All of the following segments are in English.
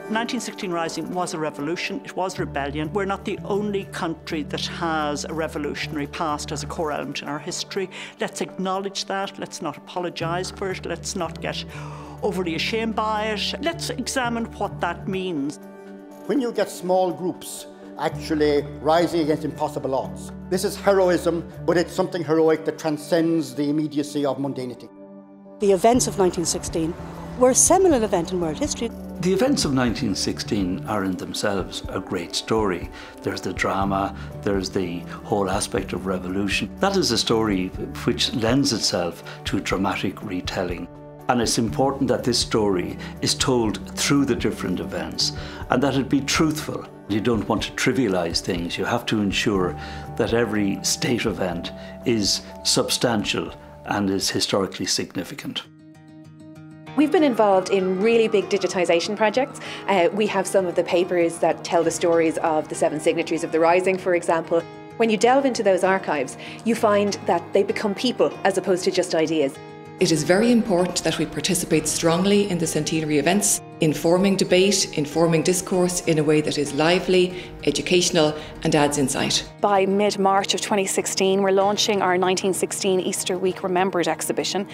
The 1916 Rising was a revolution, it was rebellion. We're not the only country that has a revolutionary past as a core element in our history. Let's acknowledge that, let's not apologise for it, let's not get overly ashamed by it. Let's examine what that means. When you get small groups actually rising against impossible odds, this is heroism, but it's something heroic that transcends the immediacy of mundanity. The events of 1916 were a seminal event in world history. The events of 1916 are in themselves a great story. There's the drama, there's the whole aspect of revolution. That is a story which lends itself to a dramatic retelling. And it's important that this story is told through the different events and that it be truthful. You don't want to trivialise things. You have to ensure that every state event is substantial and is historically significant. We've been involved in really big digitisation projects. We have some of the papers that tell the stories of the 7 signatories of the Rising, for example. When you delve into those archives, you find that they become people as opposed to just ideas. It is very important that we participate strongly in the centenary events, informing debate, informing discourse in a way that is lively, educational and adds insight. By mid-March of 2016, we're launching our 1916 Easter Week Remembered exhibition,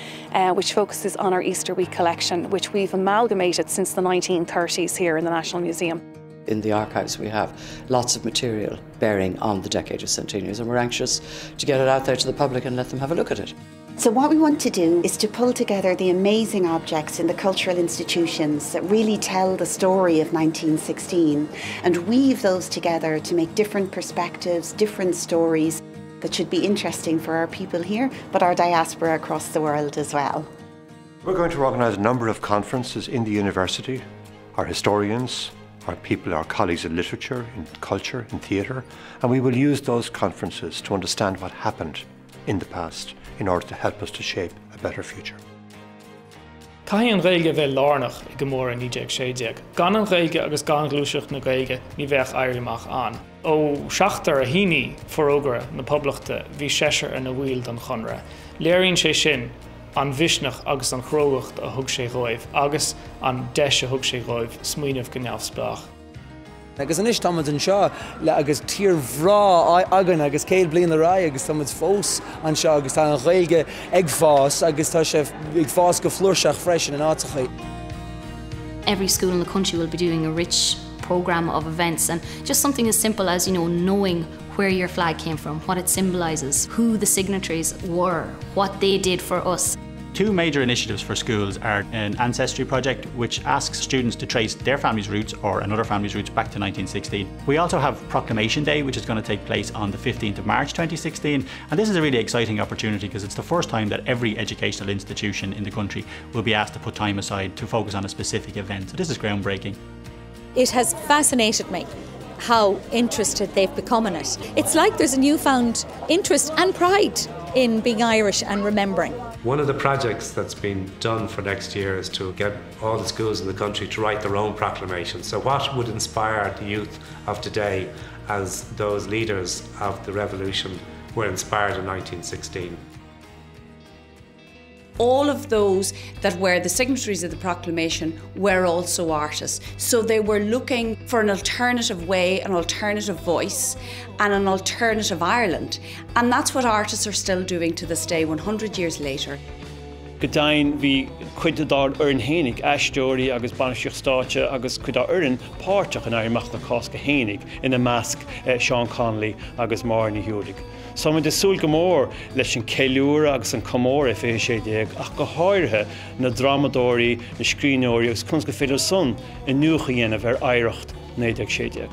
which focuses on our Easter Week collection, which we've amalgamated since the 1930s here in the National Museum. In the archives we have lots of material bearing on the decade of centenarians, and we're anxious to get it out there to the public and let them have a look at it. So what we want to do is to pull together the amazing objects in the cultural institutions that really tell the story of 1916 and weave those together to make different perspectives, different stories that should be interesting for our people here, but our diaspora across the world as well. We're going to organise a number of conferences in the university. Our historians, our people, our colleagues in literature, in culture, in theatre, and we will use those conferences to understand what happened in the past in order to help us to shape a better future. Caithfidh an Ghaeilge bheith lárnach I chomóradh nídeag séideag. Gan an Ghaeilge agus gan glúiseacht na Ghaeilge ní bheadh Éirí Amach an. Ó seachtar a híní forógra na poblachta bhí séisir ar na bhfuil don chonradh. Léiríonn sé sin an bhisneach agus an chrógacht a thug sé roimh, agus an deis a thug sé roimh smaoinemh go neamhspleách. Agus an istamad an seo le agus tír bhrá agan agus céad bliain a rá agus tamad fós an seo agus tá an Ghaeilge ag fás agus tá sé ag fás go flúirseach freisin in Átha. Every school in the country will be doing a rich programme of events, and just something as simple as, knowing where your flag came from, what it symbolises, who the signatories were, what they did for us. 2 major initiatives for schools are an ancestry project which asks students to trace their family's roots or another family's roots back to 1916. We also have Proclamation Day, which is going to take place on the 15th of March 2016, and this is a really exciting opportunity because it's the first time that every educational institution in the country will be asked to put time aside to focus on a specific event. So this is groundbreaking. It has fascinated me how interested they've become in it. It's like there's a newfound interest and pride in being Irish and remembering. One of the projects that's been done for next year is to get all the schools in the country to write their own proclamations. So what would inspire the youth of today as those leaders of the revolution were inspired in 1916? All of those that were the signatories of the proclamation were also artists. So they were looking for an alternative way, an alternative voice, and an alternative Ireland. And that's what artists are still doing to this day, 100 years later. Godain bhí cuidadár ar an hénig, aisteoirí agus banisteach státe agus cuidá ar an páirteach an Éirí Amach na Cásca hénig ina measc Sean Connolly agus Marnie Hewdig. So man de súil go mór leis an ceiliúra agus an chomóradh fé sé déag ach go háirithe na dramadóirí na scríneoirí agus chuns go féidir son in nuacha dhéanamh ar éireacht 1916.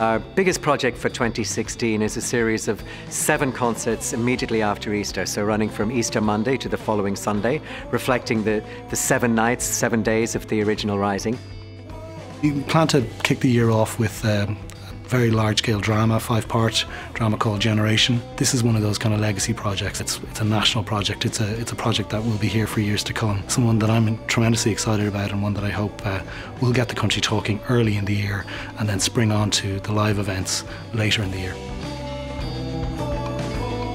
Our biggest project for 2016 is a series of 7 concerts immediately after Easter, so running from Easter Monday to the following Sunday, reflecting the 7 nights, 7 days of the original Rising. We plan to kick the year off with very large-scale drama, 5-part drama called Generation. This is one of those kind of legacy projects. It's a national project. It's a project that will be here for years to come. Someone that I'm tremendously excited about, and one that I hope will get the country talking early in the year and then spring on to the live events later in the year.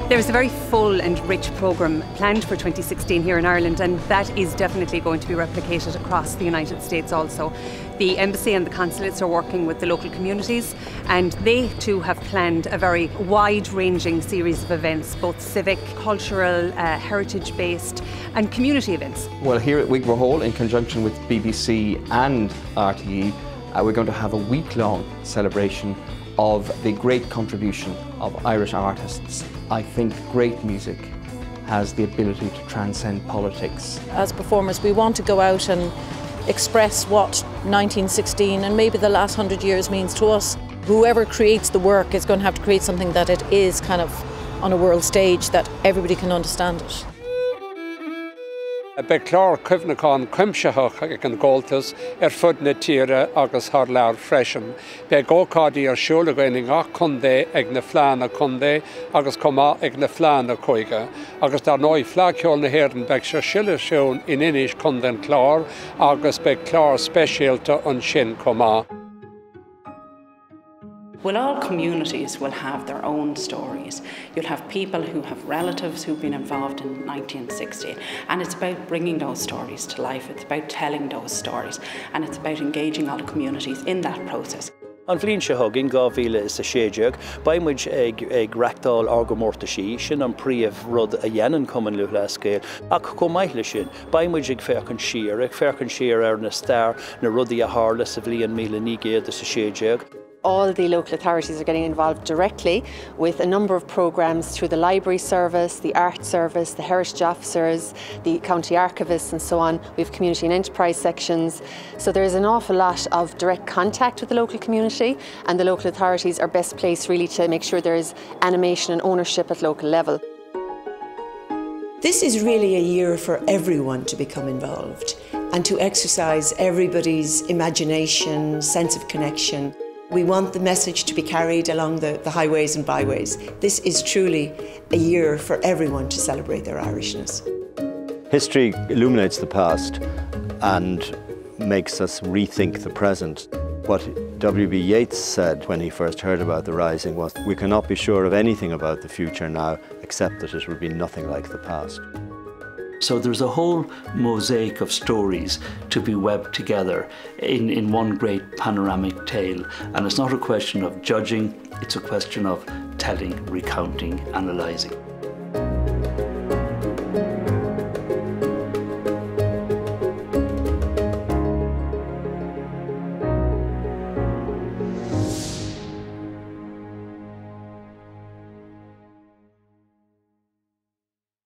There's a very full and rich programme planned for 2016 here in Ireland, and that is definitely going to be replicated across the United States also. The embassy and the consulates are working with the local communities, and they too have planned a very wide-ranging series of events, both civic, cultural, heritage-based and community events. Well, here at Wigmore Hall, in conjunction with BBC and RTE, we're going to have a week-long celebration of the great contribution of Irish artists. I think great music has the ability to transcend politics. As performers, we want to go out and express what 1916 and maybe the last 100 years means to us. Whoever creates the work is going to have to create something that it is kind of on a world stage that everybody can understand it. Be clár cuimhneachán cuimhneachán ag an ggóiltas fud na tíre agus thar leabhar freisin. Be gócádaí siúlagainn ngach chundé ag na phleána chundé agus comá ag na phleána chuige. Agus dar nói phleaceol na hÉireann beag se siile siún in inis chun den clár agus be clár speisialta an sin comá. Well, all communities will have their own stories. You'll have people who have relatives who've been involved in 1960, and it's about bringing those stories to life. It's about telling those stories, and it's about engaging all the communities in that process. An bhliain se thug in 2016, baimid ag reachtáil argamórta sin an príomh rud a dhéanann cumann luath le scéal, ach chomh sin, baimid ag féach an siar ar na stair na rudaí a tharla sa bhliain 1916. All the local authorities are getting involved directly with a number of programmes through the library service, the art service, the heritage officers, the county archivists and so on. We have community and enterprise sections. So there's an awful lot of direct contact with the local community, and the local authorities are best placed really to make sure there is animation and ownership at local level. This is really a year for everyone to become involved and to exercise everybody's imagination, sense of connection. We want the message to be carried along the highways and byways. This is truly a year for everyone to celebrate their Irishness. History illuminates the past and makes us rethink the present. What W.B. Yeats said when he first heard about the Rising was, "We cannot be sure of anything about the future now, except that it will be nothing like the past." So there's a whole mosaic of stories to be webbed together in one great panoramic tale. And it's not a question of judging, it's a question of telling, recounting, analysing.